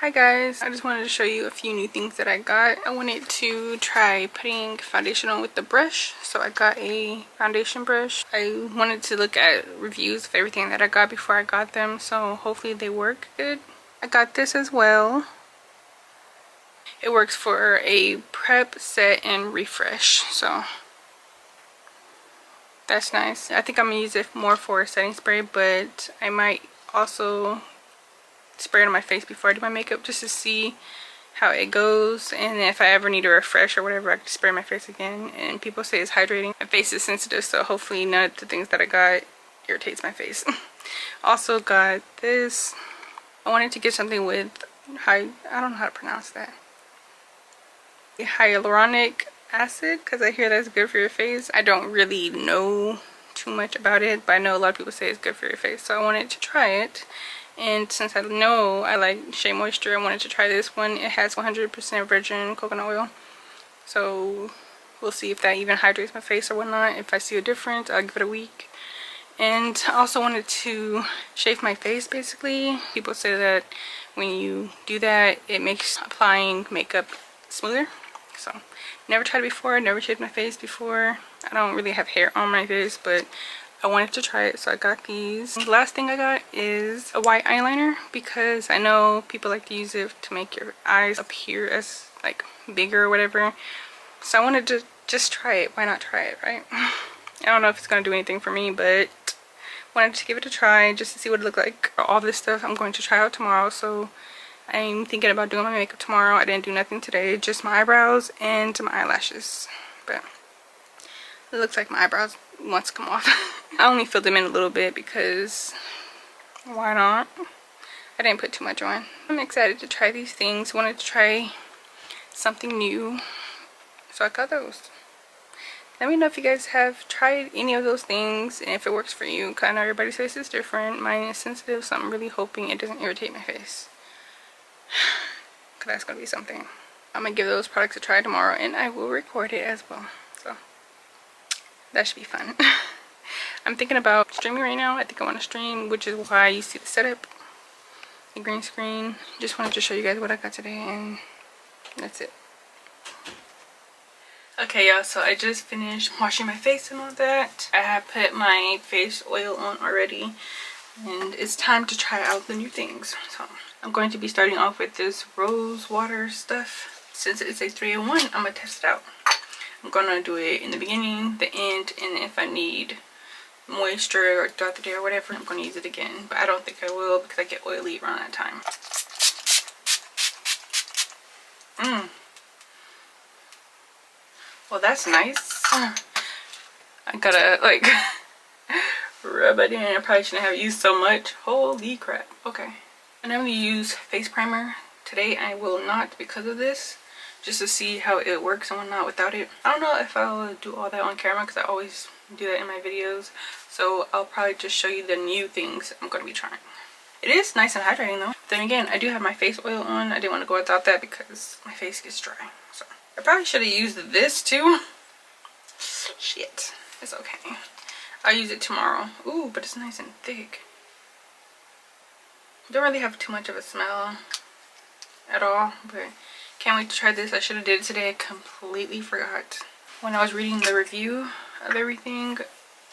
Hi guys, I just wanted to show you a few new things that I got. I wanted to try putting foundation on with the brush, so I got a foundation brush. I wanted to look at reviews of everything that I got before I got them, so hopefully they work good. I got this as well. It works for a prep, set, and refresh, so that's nice. I think I'm gonna use it more for a setting spray, but I might also spray it on my face before I do my makeup just to see how it goes, and if I ever need a refresh or whatever, I can spray my face again. And people say it's hydrating. My face is sensitive, so hopefully none of the things that I got irritates my face. Also got this. I wanted to get something with I don't know how to pronounce that, hyaluronic acid, because I hear that's good for your face. I don't really know too much about it, but I know a lot of people say it's good for your face, so I wanted to try it. And since I know I like Shea Moisture, I wanted to try this one. It has 100% virgin coconut oil, so we'll see if that even hydrates my face or whatnot. If I see a difference, I'll give it a week. And I also wanted to shave my face. Basically, people say that when you do that, it makes applying makeup smoother. So never tried it before, never shaved my face before. I don't really have hair on my face, but I wanted to try it, so I got these. The last thing I got is a white eyeliner, because I know people like to use it to make your eyes appear as like bigger or whatever. So I wanted to just try it. Why not try it, right? I don't know if it's gonna do anything for me, but wanted to give it a try just to see what it looked like. All this stuff I'm going to try out tomorrow, so I'm thinking about doing my makeup tomorrow. I didn't do nothing today, just my eyebrows and my eyelashes, but it looks like my eyebrows want to come off. I only filled them in a little bit because why not? I didn't put too much on. I'm excited to try these things. Wanted to try something new, so I got those. Let me know if you guys have tried any of those things and if it works for you. Kind of everybody's face is different. Mine is sensitive, so I'm really hoping it doesn't irritate my face, because that's gonna be something. I'm gonna give those products a try tomorrow, and I will record it as well, so that should be fun. I'm thinking about streaming right now. I think I want to stream, which is why you see the setup, the green screen. Just wanted to show you guys what I got today, and that's it. Okay y'all, so I just finished washing my face and all that. I have put my face oil on already, and it's time to try out the new things. So I'm going to be starting off with this rose water stuff. Since it's a 3-in-1, I'm gonna test it out. I'm gonna do it in the beginning, the end, and if I need moisture or throughout the day or whatever, I'm gonna use it again. But I don't think I will, because I get oily around that time. Well, that's nice. I gotta like rub it in. I probably shouldn't have used so much. Holy crap. Okay, and I'm gonna use face primer today. I will not, because of this, just to see how it works and whatnot without it. I don't know if I'll do all that on camera, because I always do that in my videos, so I'll probably just show you the new things I'm going to be trying. It is nice and hydrating though. Then again, I do have my face oil on. I didn't want to go without that because my face gets dry, so I probably should have used this too. Shit, it's okay, I'll use it tomorrow. Ooh, but it's nice and thick. Don't really have too much of a smell at all, but can't wait to try this. I should have did it today. I completely forgot. When I was reading the review of everything,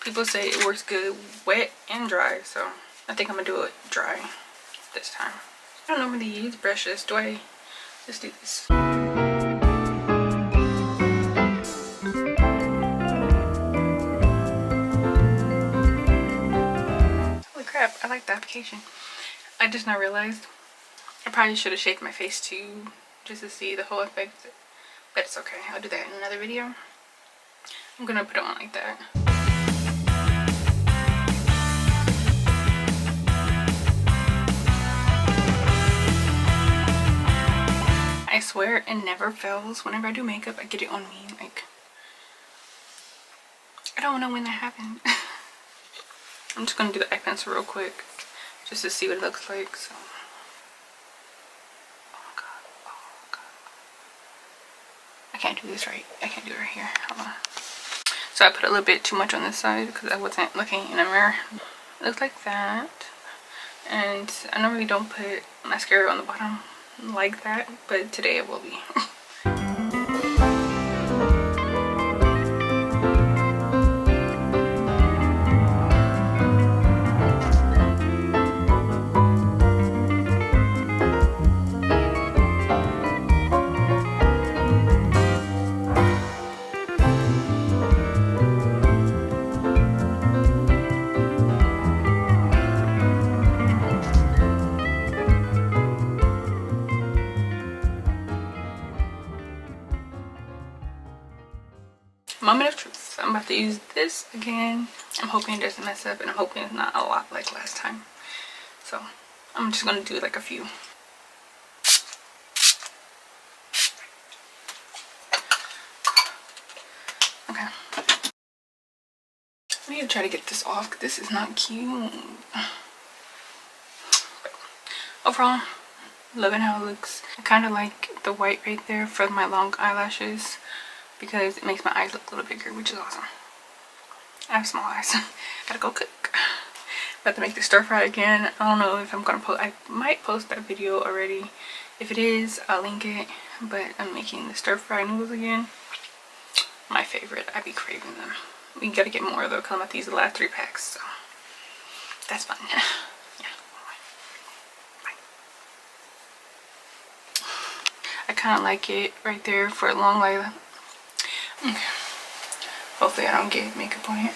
people say it works good wet and dry, so I think I'm gonna do it dry this time. I don't normally use brushes. Do I just do this? Holy crap, I like the application. I just now realized I probably should have shaved my face too, just to see the whole effect, but it's okay. I'll do that in another video. I'm gonna put it on like that. I swear it never fails. Whenever I do makeup, I get it on me. Like, I don't know when that happened. I'm just gonna do the eye pencil real quick just to see what it looks like. So, oh god, I can't do this right. I can't do it right here. Hold on. So I put a little bit too much on this side because I wasn't looking in a mirror. It looks like that. And I normally don't put mascara on the bottom like that, but today it will be. Moment of truth. I'm about to use this again. I'm hoping it doesn't mess up, and I'm hoping it's not a lot like last time. So I'm just gonna do like a few. Okay. I need to try to get this off because this is not cute. But overall, loving how it looks. I kind of like the white right there for my long eyelashes because it makes my eyes look a little bigger, which is awesome. I have small eyes. Gotta go cook. About to make the stir fry again. I don't know if I'm gonna post. I might post that video already. If it is, I'll link it. But I'm making the stir fry noodles again. My favorite. I be craving them. We gotta get more though, because I'm about to use the last 3 packs. So that's fun. Yeah. Bye. I kind of like it right there for a long life. Okay. Hopefully I don't get makeup on it.